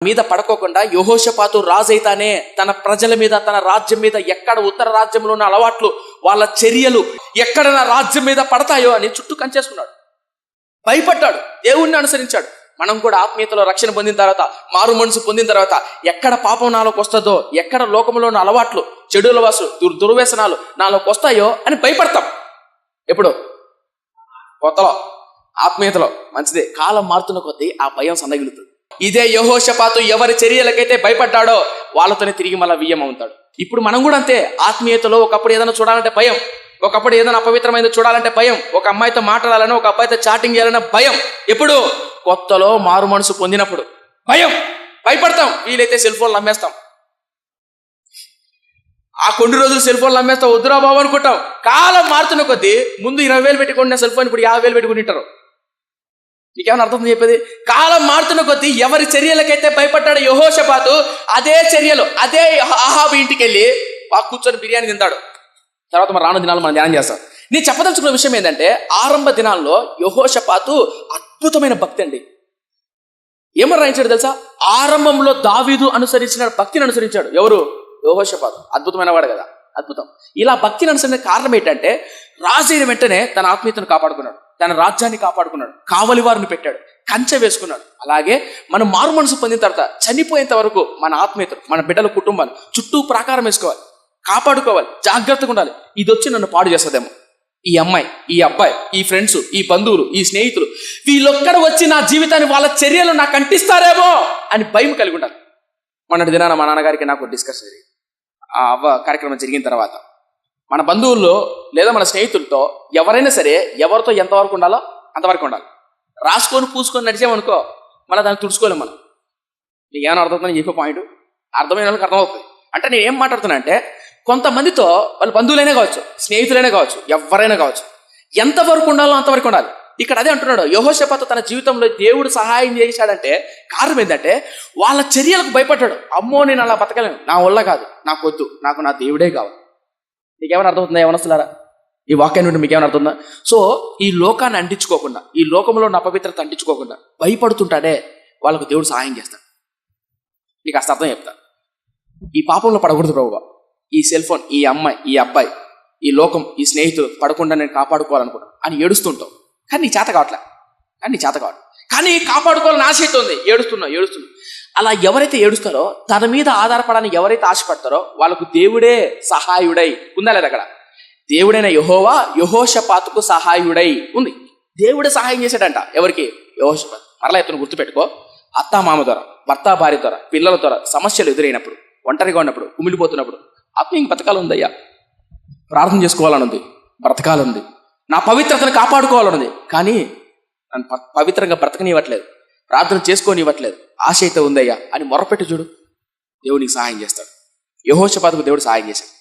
మీద పడుకోకుండా యెహోషాపాతు రాజైతానే తన ప్రజల మీద, తన రాజ్యం మీద ఎక్కడ ఉత్తర రాజ్యంలో ఉన్న అలవాట్లు, వాళ్ళ చర్యలు ఎక్కడ నా రాజ్యం మీద పడతాయో అని చుట్టూ కంచేసుకున్నాడు. భయపడ్డాడు, దేవుణ్ణి అనుసరించాడు. మనం కూడా ఆత్మీయతలో రక్షణ పొందిన తర్వాత, మారు మనసు పొందిన తర్వాత ఎక్కడ పాపం నాలోకి వస్తుందో, ఎక్కడ లోకంలో ఉన్న అలవాట్లు, చెడుల వాసులు, దుర్వ్యసనాలు నాలోకి వస్తాయో అని భయపడతాం. ఎప్పుడు? కొత్తలో, ఆత్మీయతలో. మంచిదే. కాలం మారుతున్న కొద్దీ ఆ భయం సన్నగిలుతుంది. ఇదే యెహోషాపాతు ఎవరి చర్యలకైతే భయపడ్డాడో వాళ్ళతోనే తిరిగి మళ్ళీ వియ్యం అవుతాడు. ఇప్పుడు మనం కూడా అంతే. ఆత్మీయతలో ఒకప్పుడు ఏదైనా చూడాలంటే భయం, ఒకప్పుడు ఏదైనా అపవిత్రమైనది చూడాలంటే భయం, ఒక అమ్మాయితో మాట్లాడాలని, ఒక అబ్బాయితో చాటింగ్ చేయాలన్న భయం. ఎప్పుడు? కొత్తలో మారు మనసు పొందినప్పుడు భయం, భయపడతాం. వీలైతే సెల్ ఫోన్లు అమ్మేస్తాం. ఆ కొన్ని రోజులు సెల్ ఫోన్లు అమ్మేస్తాం, వద్దురా బాబు అనుకుంటాం. కాలం మారుతున్న కొద్దీ ముందు 20,000 పెట్టుకున్న సెల్ ఫోన్ ఇప్పుడు 50,000 పెట్టుకుంటారు. నీకేమైనా అర్థం చెప్పేది? కాలం మారుతున్న కొద్దీ ఎవరి చర్యలకైతే భయపడ్డాడు యెహోషాపాతు, అదే చర్యలు, అదే అహాబు ఇంటికి వెళ్ళి కూర్చొని బిర్యానీ తింటాడు. తర్వాత మరి రాను దినాలు మనం ధ్యానం చేస్తాం. నేను చెప్పదలుచుకున్న విషయం ఏంటంటే, ఆరంభ దినాల్లో యెహోషాపాతు అద్భుతమైన భక్తి అండి. ఏమని రాయించాడు తెలుసా? ఆరంభంలో దావీదు అనుసరించిన భక్తిని అనుసరించాడు. ఎవరు? యెహోషాపాతు. అద్భుతమైన వాడు కదా, అద్భుతం. ఇలా భక్తిని అనుసరించిన కారణం ఏంటంటే, రాజైన వెంటనే తన ఆత్మీయతను కాపాడుకున్నాడు, తన రాజ్యాన్ని కాపాడుకున్నాడు, కావలి వారిని పెట్టాడు, కంచె వేసుకున్నాడు. అలాగే మనం మారు మనసు పొందిన తర్వాత చనిపోయేంత వరకు మన ఆత్మీయతను, మన బిడ్డల కుటుంబాలు చుట్టూ ప్రాకారం వేసుకోవాలి, కాపాడుకోవాలి, జాగ్రత్తగా ఉండాలి. ఇది వచ్చి నన్ను పాడు చేస్తుందేమో, ఈ అమ్మాయి, ఈ అబ్బాయి, ఈ ఫ్రెండ్స్, ఈ బంధువులు, ఈ స్నేహితులు, వీళ్ళొక్కడ వచ్చి నా జీవితాన్ని, వాళ్ళ చర్యలు నాకు అంటిస్తారేమో అని భయం కలిగి ఉండాలి. మొన్నటి దినాన మా నాన్నగారికి నాకు డిస్కషన్ జరిగింది. ఆ కార్యక్రమం జరిగిన తర్వాత మన బంధువుల్లో లేదా మన స్నేహితులతో ఎవరైనా సరే ఎవరితో ఎంతవరకు ఉండాలో అంతవరకు ఉండాలి. రాసుకొని పూసుకొని నడిచామనుకో మళ్ళీ దాన్ని తుడుచుకోలేము మనం. నీకు ఏమైనా అర్థమవుతుందని చెప్పే పాయింట్ అర్థమైన వాళ్ళకి అర్థమవుతుంది. అంటే నేను ఏం మాట్లాడుతున్నా అంటే, కొంతమందితో వాళ్ళు బంధువులైనా కావచ్చు, స్నేహితులైనా కావచ్చు, ఎవరైనా కావచ్చు, ఎంతవరకు ఉండాలో అంతవరకు ఉండాలి. ఇక్కడ అదే అంటున్నాడు. యెహోషాపాతు తన జీవితంలో దేవుడు సహాయం చేశాడంటే కారణం ఏంటంటే, వాళ్ళ చర్యలకు భయపడ్డాడు. అమ్మో నేను అలా బతకలేను, నా వల్ల కాదు, నాకు వద్దు, నాకు నా దేవుడే కావాలి. మీకేమైనా అర్థమవుతుందా యవనస్తులారా? ఈ వాక్యం నుండి మీకేమైనా అర్థమవుతుందా? సో ఈ లోకాన్ని అంటించుకోకుండా, ఈ లోకంలో ఉన్న అపవిత్రత అంటించుకోకుండా భయపడుతుంటాడే వాళ్ళకు దేవుడు సహాయం చేస్తాడు. నీకు అసలు అర్థం చెప్తా. ఈ పాపంలో పడకూడదు ప్రభువా, ఈ సెల్ ఫోన్, ఈ అమ్మాయి, ఈ అబ్బాయి, ఈ లోకం, ఈ స్నేహితులు పడకుండా నేను కాపాడుకోవాలనుకున్నాను అని ఏడుస్తుంటావు. కానీ నీ చేత కావట్లే, కానీ కాపాడుకోవాలని ఆశ అయితే ఉంది. ఏడుస్తున్నా. అలా ఎవరైతే ఏడుస్తారో, తన మీద ఆధారపడాలని ఎవరైతే ఆశపడతారో వాళ్ళకు దేవుడే సహాయుడై ఉందా లేదా? అక్కడ దేవుడైన యెహోవా యెహోషాపాతుకు సహాయుడై ఉంది. దేవుడే సహాయం చేశాడంట. ఎవరికి? యెహోషాపాతు. మరలా ఎత్తును గుర్తుపెట్టుకో. అత్తా మామ ద్వారా, భర్త భార్య ద్వారా, పిల్లల ద్వారా సమస్యలు ఎదురైనప్పుడు, ఒంటరిగా ఉన్నప్పుడు, కుమిలిపోతున్నప్పుడు ఆత్మీయ బ్రతకాలనుందయ్యా, ప్రార్థన చేసుకోవాలని ఉంది, బ్రతకాలనుంది, నా పవిత్రతను కాపాడుకోవాలన్నది, కానీ నన్ను పవిత్రంగా బ్రతకనివ్వట్లేదు, ప్రార్థన చేసుకోనివ్వట్లేదు, ఆశ అయితే ఉందయ్యా అని మొరపెట్టి చూడు, దేవునికి సహాయం చేస్తాడు. యెహోషాపాతుకు దేవుడు సహాయం చేశాడు.